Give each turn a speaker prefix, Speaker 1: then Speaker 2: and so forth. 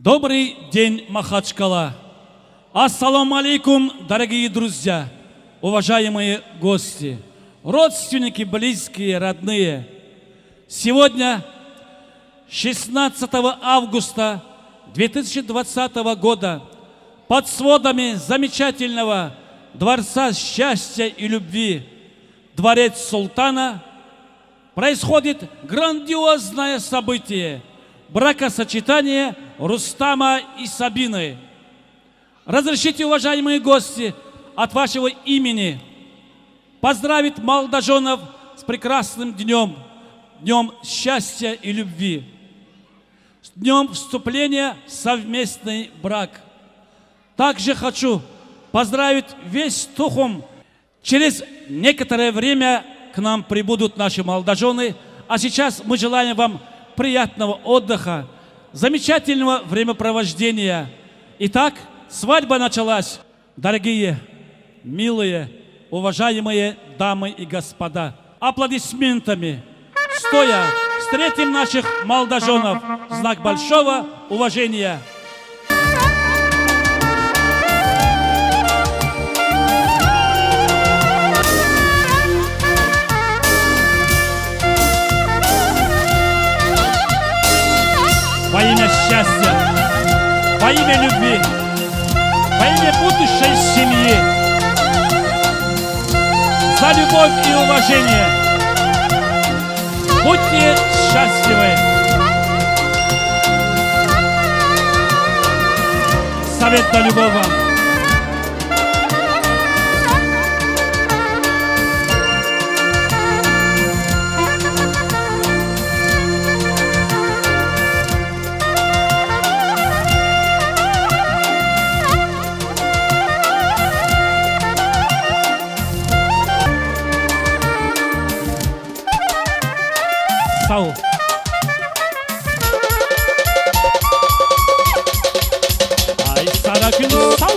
Speaker 1: Добрый день, Махачкала! Ассаламу алейкум, дорогие друзья, уважаемые гости, родственники, близкие, родные. Сегодня, 16 августа 2020 года, под сводами замечательного Дворца счастья и любви, Дворец Султана, происходит грандиозное событие – бракосочетание Рустама и Сабины. Разрешите, уважаемые гости, от вашего имени поздравить молодоженов с прекрасным днем, днем счастья и любви, с днем вступления в совместный брак. Также хочу поздравить весь Тухум. Через некоторое время к нам прибудут наши молодожены, а сейчас мы желаем вам приятного отдыха, замечательного времяпровождения. Итак, свадьба началась. Дорогие, милые, уважаемые дамы и господа, аплодисментами, стоя, встретим наших молодоженов в знак большого уважения. Во имя счастья, во имя любви, во имя будущей семьи, за любовь и уважение. Будьте счастливы. Совет на любовь вам. Sağ. Ay Sara gün sağ.